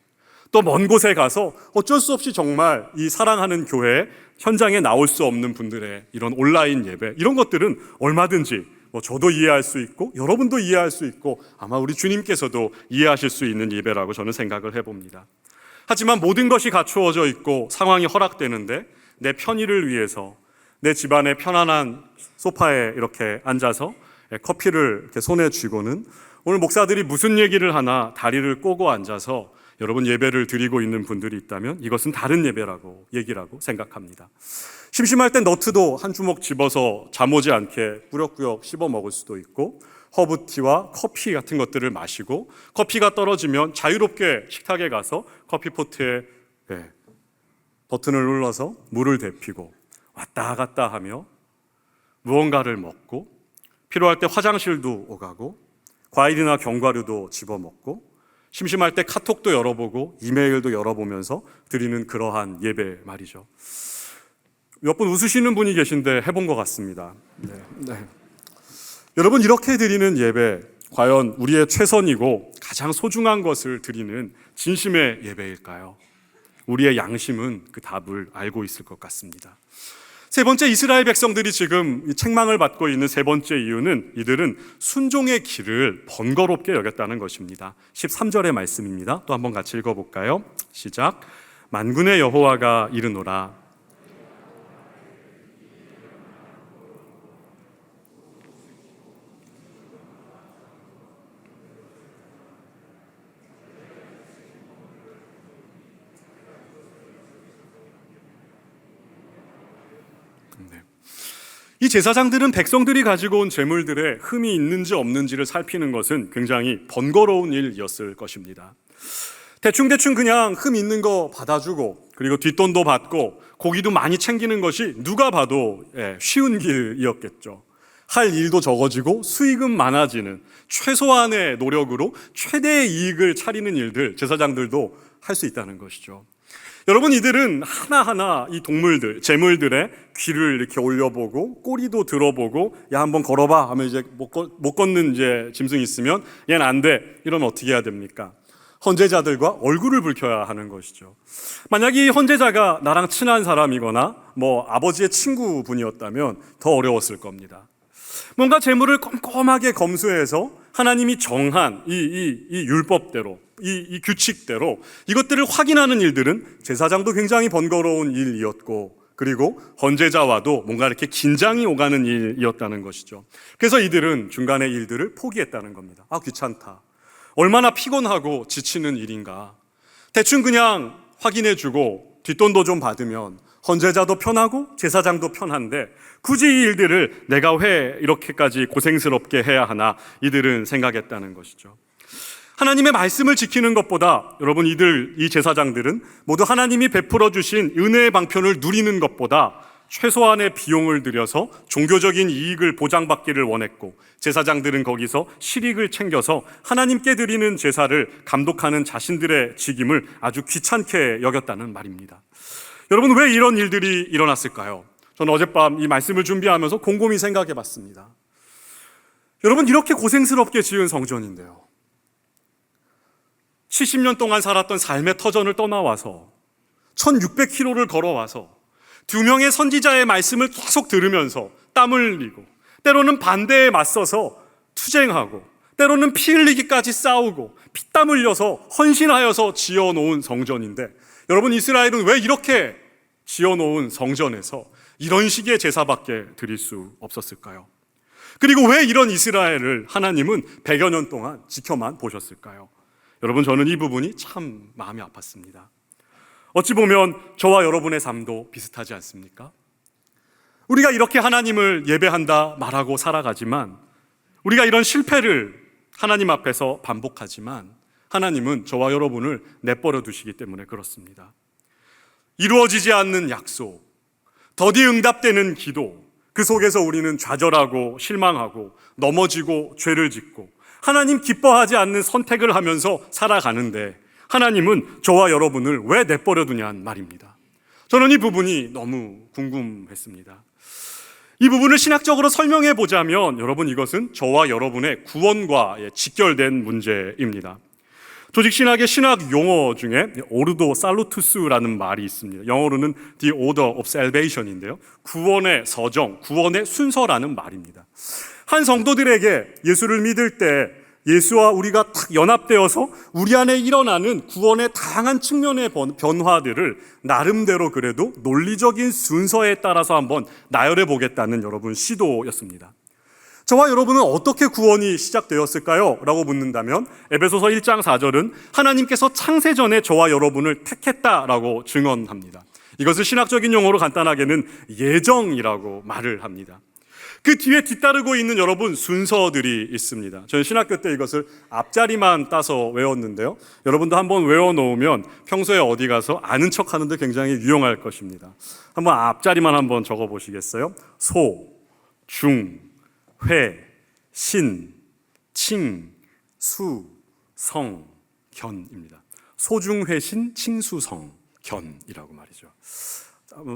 Speaker 1: 또 먼 곳에 가서 어쩔 수 없이 정말 이 사랑하는 교회 현장에 나올 수 없는 분들의 이런 온라인 예배, 이런 것들은 얼마든지 저도 이해할 수 있고 여러분도 이해할 수 있고 아마 우리 주님께서도 이해하실 수 있는 예배라고 저는 생각을 해봅니다. 하지만 모든 것이 갖추어져 있고 상황이 허락되는데 내 편의를 위해서 내 집안의 편안한 소파에 이렇게 앉아서 커피를 이렇게 손에 쥐고는 오늘 목사들이 무슨 얘기를 하나 다리를 꼬고 앉아서 여러분 예배를 드리고 있는 분들이 있다면 이것은 다른 예배라고 얘기라고 생각합니다. 심심할 땐 너트도 한 주먹 집어서 잠 오지 않게 꾸역꾸역 씹어 먹을 수도 있고 허브티와 커피 같은 것들을 마시고 커피가 떨어지면 자유롭게 식탁에 가서 커피포트에 버튼을 눌러서 물을 데피고 왔다 갔다 하며 무언가를 먹고 필요할 때 화장실도 오가고 과일이나 견과류도 집어먹고 심심할 때 카톡도 열어보고 이메일도 열어보면서 드리는 그러한 예배 말이죠. 몇 분 웃으시는 분이 계신데 해본 것 같습니다. 네. 여러분 이렇게 드리는 예배 과연 우리의 최선이고 가장 소중한 것을 드리는 진심의 예배일까요? 우리의 양심은 그 답을 알고 있을 것 같습니다. 세 번째, 이스라엘 백성들이 지금 책망을 받고 있는 세 번째 이유는 이들은 순종의 길을 번거롭게 여겼다는 것입니다. 13절의 말씀입니다. 또 한번 같이 읽어볼까요? 시작. 만군의 여호와가 이르노라. 이 제사장들은 백성들이 가지고 온 제물들에 흠이 있는지 없는지를 살피는 것은 굉장히 번거로운 일이었을 것입니다. 대충 그냥 흠 있는 거 받아주고 그리고 뒷돈도 받고 고기도 많이 챙기는 것이 누가 봐도 쉬운 길이었겠죠. 할 일도 적어지고 수익은 많아지는 최소한의 노력으로 최대의 이익을 차리는 일들 제사장들도 할 수 있다는 것이죠. 여러분 이들은 하나하나 이 동물들, 제물들의 귀를 이렇게 올려보고 꼬리도 들어보고 야 한번 걸어봐 하면 이제 못 걷는 이제 짐승이 있으면 얘는 안 돼 이러면 어떻게 해야 됩니까? 헌제자들과 얼굴을 붉혀야 하는 것이죠. 만약 이 헌제자가 나랑 친한 사람이거나 아버지의 친구분이었다면 더 어려웠을 겁니다. 뭔가 제물을 꼼꼼하게 검수해서 하나님이 정한 이 율법대로 이 규칙대로 이것들을 확인하는 일들은 제사장도 굉장히 번거로운 일이었고 그리고 헌제자와도 뭔가 이렇게 긴장이 오가는 일이었다는 것이죠. 그래서 이들은 중간에 일들을 포기했다는 겁니다. 귀찮다. 얼마나 피곤하고 지치는 일인가. 대충 그냥 확인해주고 뒷돈도 좀 받으면 헌제자도 편하고 제사장도 편한데 굳이 이 일들을 내가 왜 이렇게까지 고생스럽게 해야 하나 이들은 생각했다는 것이죠. 하나님의 말씀을 지키는 것보다 여러분 이 제사장들은 모두 하나님이 베풀어 주신 은혜의 방편을 누리는 것보다 최소한의 비용을 들여서 종교적인 이익을 보장받기를 원했고, 제사장들은 거기서 실익을 챙겨서 하나님께 드리는 제사를 감독하는 자신들의 직임을 아주 귀찮게 여겼다는 말입니다. 여러분, 왜 이런 일들이 일어났을까요? 저는 어젯밤 이 말씀을 준비하면서 곰곰이 생각해 봤습니다. 여러분, 이렇게 고생스럽게 지은 성전인데요, 70년 동안 살았던 삶의 터전을 떠나와서 1600km를 걸어와서 2명의 선지자의 말씀을 계속 들으면서 땀을 흘리고, 때로는 반대에 맞서서 투쟁하고, 때로는 피 흘리기까지 싸우고 피땀 흘려서 헌신하여서 지어놓은 성전인데, 여러분, 이스라엘은 왜 이렇게 지어놓은 성전에서 이런 식의 제사밖에 드릴 수 없었을까요? 그리고 왜 이런 이스라엘을 하나님은 100여 년 동안 지켜만 보셨을까요? 여러분, 저는 이 부분이 참 마음이 아팠습니다. 어찌 보면 저와 여러분의 삶도 비슷하지 않습니까? 우리가 이렇게 하나님을 예배한다 말하고 살아가지만, 우리가 이런 실패를 하나님 앞에서 반복하지만, 하나님은 저와 여러분을 내버려 두시기 때문에 그렇습니다. 이루어지지 않는 약속, 더디 응답되는 기도, 그 속에서 우리는 좌절하고 실망하고 넘어지고 죄를 짓고 하나님 기뻐하지 않는 선택을 하면서 살아가는데, 하나님은 저와 여러분을 왜 내버려 두냐는 말입니다. 저는 이 부분이 너무 궁금했습니다. 이 부분을 신학적으로 설명해 보자면, 여러분, 이것은 저와 여러분의 구원과 직결된 문제입니다. 조직신학의 신학 용어 중에 오르도 살루투스라는 말이 있습니다. 영어로는 The Order of Salvation인데요, 구원의 서정, 구원의 순서라는 말입니다. 한 성도들에게 예수를 믿을 때 예수와 우리가 딱 연합되어서 우리 안에 일어나는 구원의 다양한 측면의 변화들을 나름대로 그래도 논리적인 순서에 따라서 한번 나열해 보겠다는 여러분 시도였습니다. 저와 여러분은 어떻게 구원이 시작되었을까요? 라고 묻는다면, 에베소서 1장 4절은 하나님께서 창세전에 저와 여러분을 택했다라고 증언합니다. 이것을 신학적인 용어로 간단하게는 예정이라고 말을 합니다. 그 뒤에 뒤따르고 있는 여러분 순서들이 있습니다. 저는 신학교 때 이것을 앞자리만 따서 외웠는데요, 여러분도 한번 외워놓으면 평소에 어디 가서 아는 척 하는데 굉장히 유용할 것입니다. 한번 앞자리만 한번 적어보시겠어요? 소, 중, 회, 신, 칭, 수, 성, 견입니다. 소중회신, 칭수성, 견이라고 말이죠.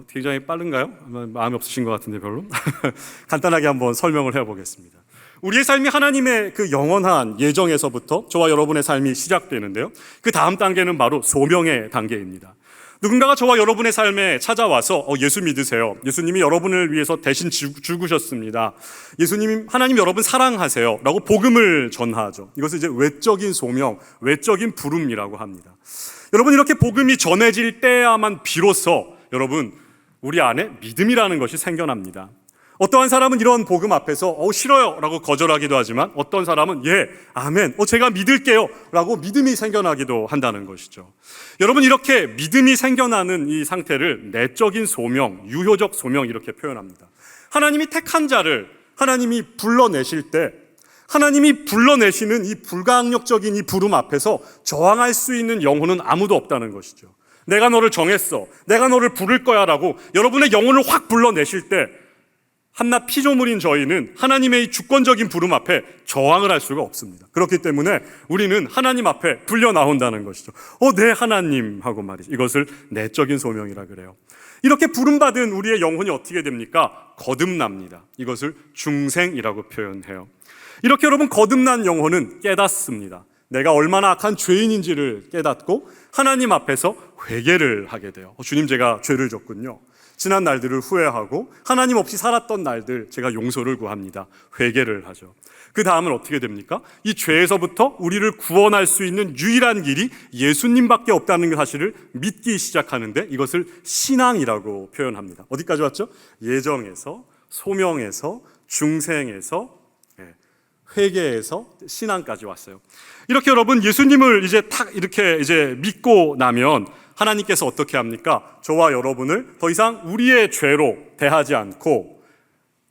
Speaker 1: 굉장히 빠른가요? 마음이 없으신 것 같은데 별로? 간단하게 한번 설명을 해보겠습니다. 우리의 삶이 하나님의 그 영원한 예정에서부터 저와 여러분의 삶이 시작되는데요, 그 다음 단계는 바로 소명의 단계입니다. 누군가가 저와 여러분의 삶에 찾아와서 예수 믿으세요, 예수님이 여러분을 위해서 대신 죽으셨습니다, 하나님 여러분 사랑하세요 라고 복음을 전하죠. 이것을 이제 외적인 소명, 외적인 부름이라고 합니다. 여러분, 이렇게 복음이 전해질 때야만 비로소 여러분, 우리 안에 믿음이라는 것이 생겨납니다. 어떠한 사람은 이런 복음 앞에서 싫어요 라고 거절하기도 하지만, 어떤 사람은 예, 아멘, 제가 믿을게요 라고 믿음이 생겨나기도 한다는 것이죠. 여러분, 이렇게 믿음이 생겨나는 이 상태를 내적인 소명, 유효적 소명 이렇게 표현합니다. 하나님이 택한 자를 하나님이 불러내실 때, 하나님이 불러내시는 이 불가항력적인 이 부름 앞에서 저항할 수 있는 영혼은 아무도 없다는 것이죠. 내가 너를 정했어, 내가 너를 부를 거야 라고 여러분의 영혼을 확 불러내실 때, 한낱 피조물인 저희는 하나님의 이 주권적인 부름 앞에 저항을 할 수가 없습니다. 그렇기 때문에 우리는 하나님 앞에 불려 나온다는 것이죠. 네 하나님 하고 말이죠. 이것을 내적인 소명이라 그래요. 이렇게 부름받은 우리의 영혼이 어떻게 됩니까? 거듭납니다. 이것을 중생이라고 표현해요. 이렇게 여러분, 거듭난 영혼은 깨닫습니다. 내가 얼마나 악한 죄인인지를 깨닫고 하나님 앞에서 회개를 하게 돼요. 주님, 제가 죄를 졌군요. 지난 날들을 후회하고 하나님 없이 살았던 날들 제가 용서를 구합니다. 회개를 하죠. 그 다음은 어떻게 됩니까? 이 죄에서부터 우리를 구원할 수 있는 유일한 길이 예수님밖에 없다는 사실을 믿기 시작하는데, 이것을 신앙이라고 표현합니다. 어디까지 왔죠? 예정에서, 소명에서, 중생에서, 회개에서 신앙까지 왔어요. 이렇게 여러분, 예수님을 이제 탁 이렇게 이제 믿고 나면 하나님께서 어떻게 합니까? 저와 여러분을 더 이상 우리의 죄로 대하지 않고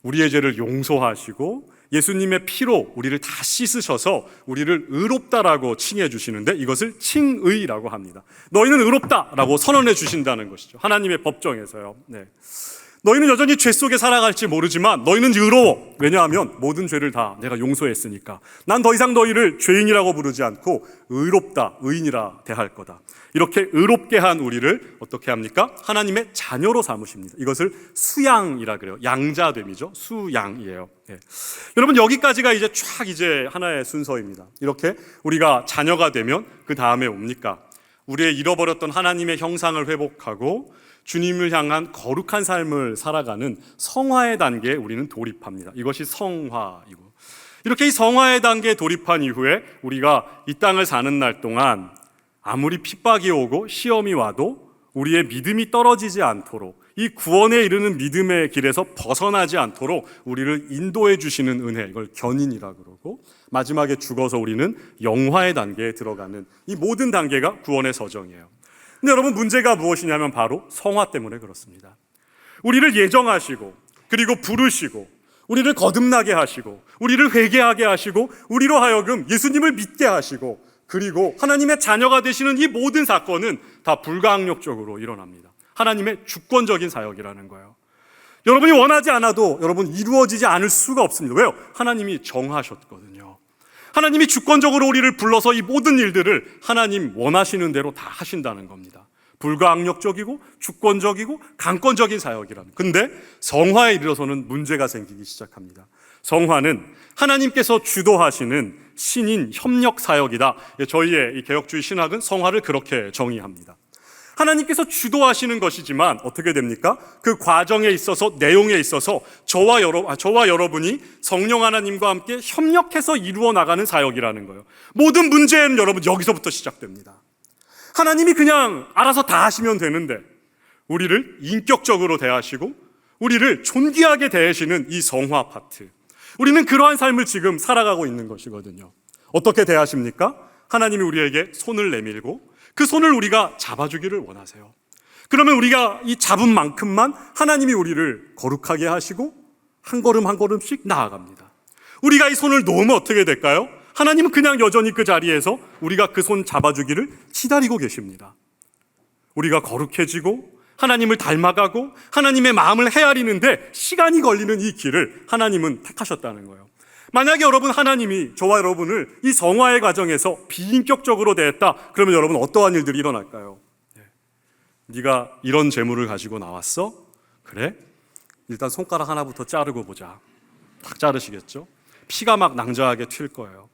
Speaker 1: 우리의 죄를 용서하시고 예수님의 피로 우리를 다 씻으셔서 우리를 의롭다라고 칭해 주시는데, 이것을 칭의라고 합니다. 너희는 의롭다라고 선언해 주신다는 것이죠. 하나님의 법정에서요. 네. 너희는 여전히 죄 속에 살아갈지 모르지만 너희는 의로워. 왜냐하면 모든 죄를 다 내가 용서했으니까. 난 더 이상 너희를 죄인이라고 부르지 않고 의롭다, 의인이라 대할 거다. 이렇게 의롭게 한 우리를 어떻게 합니까? 하나님의 자녀로 삼으십니다. 이것을 수양이라 그래요. 양자됨이죠. 수양이에요. 네. 여러분, 여기까지가 이제 하나의 순서입니다. 이렇게 우리가 자녀가 되면 그 다음에 옵니까? 우리의 잃어버렸던 하나님의 형상을 회복하고 주님을 향한 거룩한 삶을 살아가는 성화의 단계에 우리는 돌입합니다. 이것이 성화이고, 이렇게 이 성화의 단계에 돌입한 이후에 우리가 이 땅을 사는 날 동안 아무리 핍박이 오고 시험이 와도 우리의 믿음이 떨어지지 않도록, 이 구원에 이르는 믿음의 길에서 벗어나지 않도록 우리를 인도해 주시는 은혜, 이걸 견인이라 그러고, 마지막에 죽어서 우리는 영화의 단계에 들어가는 이 모든 단계가 구원의 서정이에요. 근데 여러분, 문제가 무엇이냐면 바로 성화 때문에 그렇습니다. 우리를 예정하시고, 그리고 부르시고, 우리를 거듭나게 하시고, 우리를 회개하게 하시고, 우리로 하여금 예수님을 믿게 하시고, 그리고 하나님의 자녀가 되시는 이 모든 사건은 다 불가항력적으로 일어납니다. 하나님의 주권적인 사역이라는 거예요. 여러분이 원하지 않아도 여러분 이루어지지 않을 수가 없습니다. 왜요? 하나님이 정하셨거든요. 하나님이 주권적으로 우리를 불러서 이 모든 일들을 하나님 원하시는 대로 다 하신다는 겁니다. 불가항력적이고 주권적이고 강권적인 사역이라는. 근데 성화에 이르러서는 문제가 생기기 시작합니다. 성화는 하나님께서 주도하시는 신인 협력 사역이다. 저희의 이 개혁주의 신학은 성화를 그렇게 정의합니다. 하나님께서 주도하시는 것이지만 어떻게 됩니까? 그 과정에 있어서, 내용에 있어서 저와 여러분이 성령 하나님과 함께 협력해서 이루어 나가는 사역이라는 거예요. 모든 문제는 여러분 여기서부터 시작됩니다. 하나님이 그냥 알아서 다 하시면 되는데 우리를 인격적으로 대하시고 우리를 존귀하게 대하시는 이 성화 파트, 우리는 그러한 삶을 지금 살아가고 있는 것이거든요. 어떻게 대하십니까? 하나님이 우리에게 손을 내밀고 그 손을 우리가 잡아주기를 원하세요. 그러면 우리가 이 잡은 만큼만 하나님이 우리를 거룩하게 하시고 한 걸음 한 걸음씩 나아갑니다. 우리가 이 손을 놓으면 어떻게 될까요? 하나님은 그냥 여전히 그 자리에서 우리가 그 손 잡아주기를 기다리고 계십니다. 우리가 거룩해지고 하나님을 닮아가고 하나님의 마음을 헤아리는데 시간이 걸리는 이 길을 하나님은 택하셨다는 거예요. 만약에 여러분, 하나님이 저와 여러분을 이 성화의 과정에서 비인격적으로 대했다, 그러면 여러분 어떠한 일들이 일어날까요? 네가 이런 재물을 가지고 나왔어? 그래? 일단 손가락 하나부터 자르고 보자. 딱 자르시겠죠? 피가 막 낭자하게 튈 거예요.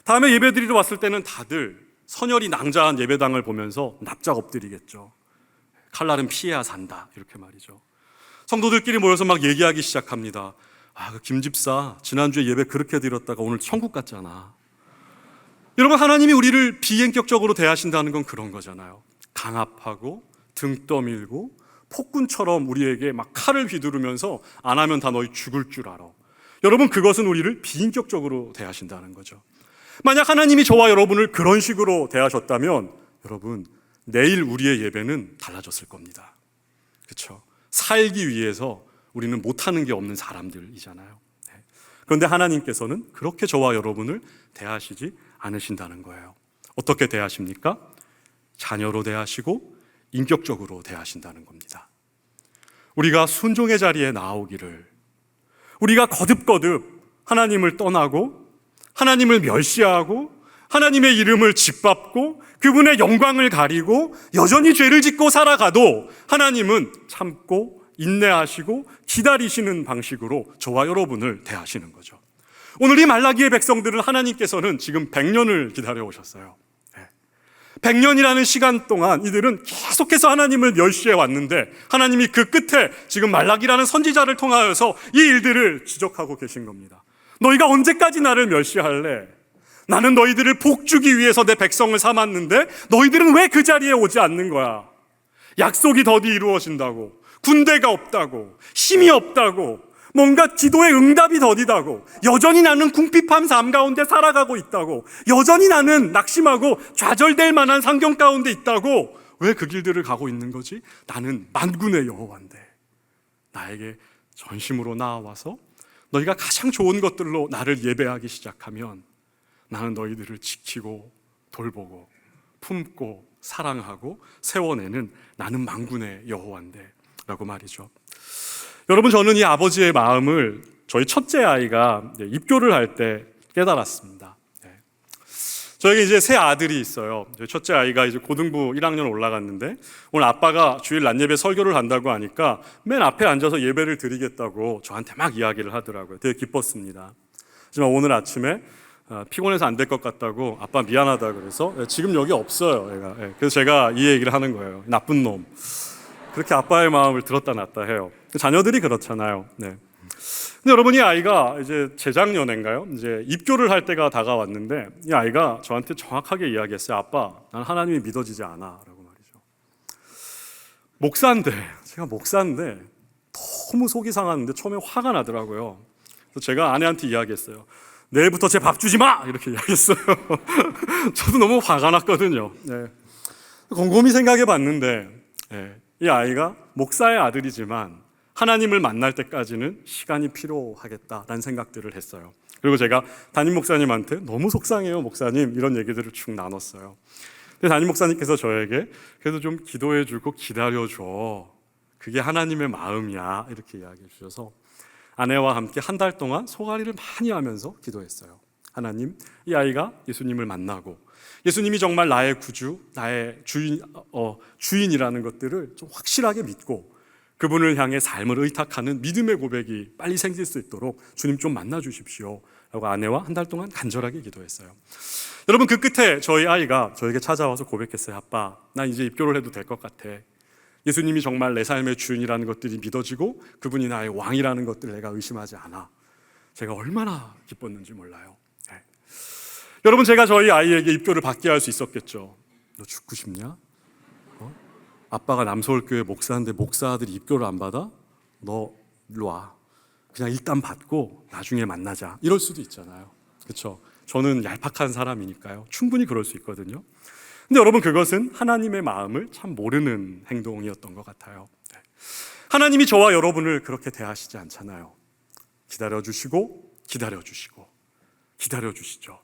Speaker 1: 다음에 예배드리러 왔을 때는 다들 선열이 낭자한 예배당을 보면서 납작 엎드리겠죠. 칼날은 피해야 산다, 이렇게 말이죠. 성도들끼리 모여서 막 얘기하기 시작합니다. 그 김집사 지난주에 예배 그렇게 드렸다가 오늘 천국 갔잖아. 여러분, 하나님이 우리를 비인격적으로 대하신다는 건 그런 거잖아요. 강압하고 등 떠밀고 폭군처럼 우리에게 막 칼을 휘두르면서 안 하면 다 너희 죽을 줄 알아. 여러분, 그것은 우리를 비인격적으로 대하신다는 거죠. 만약 하나님이 저와 여러분을 그런 식으로 대하셨다면 여러분, 내일 우리의 예배는 달라졌을 겁니다. 그렇죠? 살기 위해서 우리는 못하는 게 없는 사람들이잖아요. 그런데 하나님께서는 그렇게 저와 여러분을 대하시지 않으신다는 거예요. 어떻게 대하십니까? 자녀로 대하시고 인격적으로 대하신다는 겁니다. 우리가 순종의 자리에 나오기를, 우리가 거듭거듭 하나님을 떠나고 하나님을 멸시하고 하나님의 이름을 짓밟고 그분의 영광을 가리고 여전히 죄를 짓고 살아가도 하나님은 참고 인내하시고 기다리시는 방식으로 저와 여러분을 대하시는 거죠. 오늘 이 말라기의 백성들을 하나님께서는 지금 100년을 기다려 오셨어요. 100년이라는 시간 동안 이들은 계속해서 하나님을 멸시해 왔는데 하나님이 그 끝에 지금 말라기라는 선지자를 통하여서 이 일들을 지적하고 계신 겁니다. 너희가 언제까지 나를 멸시할래? 나는 너희들을 복주기 위해서 내 백성을 삼았는데 너희들은 왜 그 자리에 오지 않는 거야? 약속이 더디 이루어진다고, 군대가 없다고, 힘이 없다고, 뭔가 기도의 응답이 더디다고, 여전히 나는 궁핍한 삶 가운데 살아가고 있다고, 여전히 나는 낙심하고 좌절될 만한 상경 가운데 있다고, 왜 그 길들을 가고 있는 거지? 나는 만군의 여호와인데 나에게 전심으로 나아와서 너희가 가장 좋은 것들로 나를 예배하기 시작하면 나는 너희들을 지키고 돌보고 품고 사랑하고 세워내는 나는 만군의 여호와인데 라고 말이죠. 여러분, 저는 이 아버지의 마음을 저희 첫째 아이가 입교를 할 때 깨달았습니다. 저에게 이제 세 아들이 있어요. 저희 첫째 아이가 이제 고등부 1학년 올라갔는데 오늘 아빠가 주일 낮예배 설교를 한다고 하니까 맨 앞에 앉아서 예배를 드리겠다고 저한테 막 이야기를 하더라고요. 되게 기뻤습니다. 하지만 오늘 아침에 피곤해서 안 될 것 같다고 아빠 미안하다 그래서 지금 여기 없어요, 얘가. 그래서 제가 이 얘기를 하는 거예요. 나쁜 놈. 그렇게 아빠의 마음을 들었다 놨다 해요. 자녀들이 그렇잖아요. 네. 근데 여러분, 이 아이가 이제 재작년인가요? 이제 입교를 할 때가 다가왔는데 이 아이가 저한테 정확하게 이야기했어요. 아빠, 난 하나님이 믿어지지 않아 라고 말이죠. 제가 목사인데 너무 속이 상하는데 처음에 화가 나더라고요. 그래서 제가 아내한테 이야기했어요. 내일부터 제 밥 주지 마! 이렇게 이야기했어요. 저도 너무 화가 났거든요. 네. 곰곰이 생각해 봤는데 이 아이가 목사의 아들이지만 하나님을 만날 때까지는 시간이 필요하겠다라는 생각들을 했어요. 그리고 제가 담임 목사님한테 너무 속상해요, 목사님, 이런 얘기들을 쭉 나눴어요. 근데 담임 목사님께서 저에게 그래도 좀 기도해주고 기다려줘, 그게 하나님의 마음이야, 이렇게 이야기해 주셔서 아내와 함께 한 달 동안 소가리를 많이 하면서 기도했어요. 하나님, 이 아이가 예수님을 만나고 예수님이 정말 나의 구주, 나의 주인이라는 것들을 좀 확실하게 믿고 그분을 향해 삶을 의탁하는 믿음의 고백이 빨리 생길 수 있도록 주님 좀 만나 주십시오 라고 아내와 한 달 동안 간절하게 기도했어요. 여러분, 그 끝에 저희 아이가 저에게 찾아와서 고백했어요. 아빠, 나 이제 입교를 해도 될 것 같아. 예수님이 정말 내 삶의 주인이라는 것들이 믿어지고 그분이 나의 왕이라는 것들을 내가 의심하지 않아. 제가 얼마나 기뻤는지 몰라요. 네. 여러분, 제가 저희 아이에게 입교를 받게 할 수 있었겠죠. 너 죽고 싶냐? 아빠가 남서울교회 목사인데 목사 아들이 입교를 안 받아? 너 일로 와. 그냥 일단 받고 나중에 만나자. 이럴 수도 있잖아요. 그렇죠? 저는 얄팍한 사람이니까요. 충분히 그럴 수 있거든요. 근데 여러분, 그것은 하나님의 마음을 참 모르는 행동이었던 것 같아요. 하나님이 저와 여러분을 그렇게 대하시지 않잖아요. 기다려주시고 기다려주시고 기다려주시죠.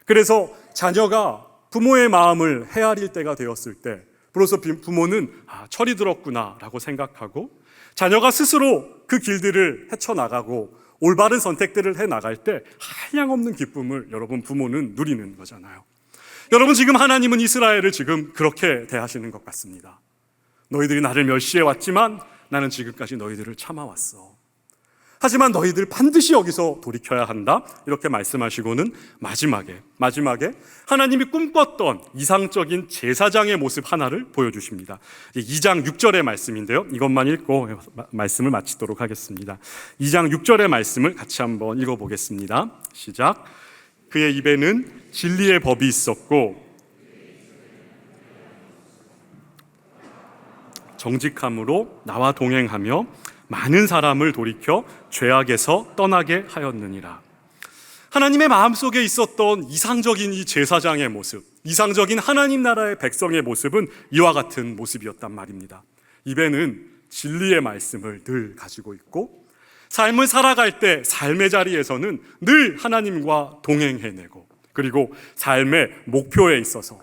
Speaker 1: 그래서 자녀가 부모의 마음을 헤아릴 때가 되었을 때 비로소 부모는 철이 들었구나 라고 생각하고 자녀가 스스로 그 길들을 헤쳐나가고 올바른 선택들을 해나갈 때 한량없는 기쁨을 여러분 부모는 누리는 거잖아요. 여러분, 지금 하나님은 이스라엘을 지금 그렇게 대하시는 것 같습니다. 너희들이 나를 멸시해 왔지만 나는 지금까지 너희들을 참아왔어. 하지만 너희들 반드시 여기서 돌이켜야 한다, 이렇게 말씀하시고는 마지막에 하나님이 꿈꿨던 이상적인 제사장의 모습 하나를 보여주십니다. 2장 6절의 말씀인데요, 이것만 읽고 말씀을 마치도록 하겠습니다. 2장 6절의 말씀을 같이 한번 읽어보겠습니다. 시작. 그의 입에는 진리의 법이 있었고 정직함으로 나와 동행하며 많은 사람을 돌이켜 죄악에서 떠나게 하였느니라. 하나님의 마음속에 있었던 이상적인 이 제사장의 모습, 이상적인 하나님 나라의 백성의 모습은 이와 같은 모습이었단 말입니다. 입에는 진리의 말씀을 늘 가지고 있고 삶을 살아갈 때 삶의 자리에서는 늘 하나님과 동행해내고, 그리고 삶의 목표에 있어서,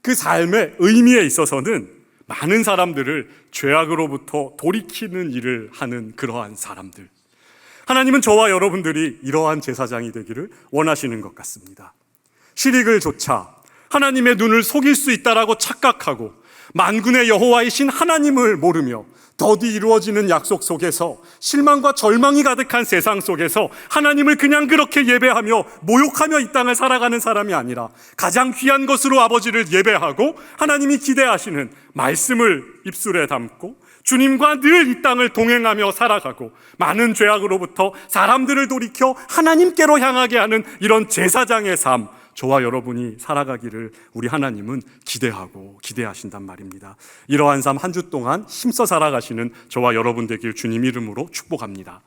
Speaker 1: 그 삶의 의미에 있어서는 많은 사람들을 죄악으로부터 돌이키는 일을 하는 그러한 사람들. 하나님은 저와 여러분들이 이러한 제사장이 되기를 원하시는 것 같습니다. 실익을 조차 하나님의 눈을 속일 수 있다라고 착각하고 만군의 여호와이신 하나님을 모르며 더디 이루어지는 약속 속에서 실망과 절망이 가득한 세상 속에서 하나님을 그냥 그렇게 예배하며 모욕하며 이 땅을 살아가는 사람이 아니라 가장 귀한 것으로 아버지를 예배하고 하나님이 기대하시는 말씀을 입술에 담고 주님과 늘 이 땅을 동행하며 살아가고 많은 죄악으로부터 사람들을 돌이켜 하나님께로 향하게 하는 이런 제사장의 삶, 저와 여러분이 살아가기를 우리 하나님은 기대하고 기대하신단 말입니다. 이러한 삶 한 주 동안 힘써 살아가시는 저와 여러분 되길 주님 이름으로 축복합니다.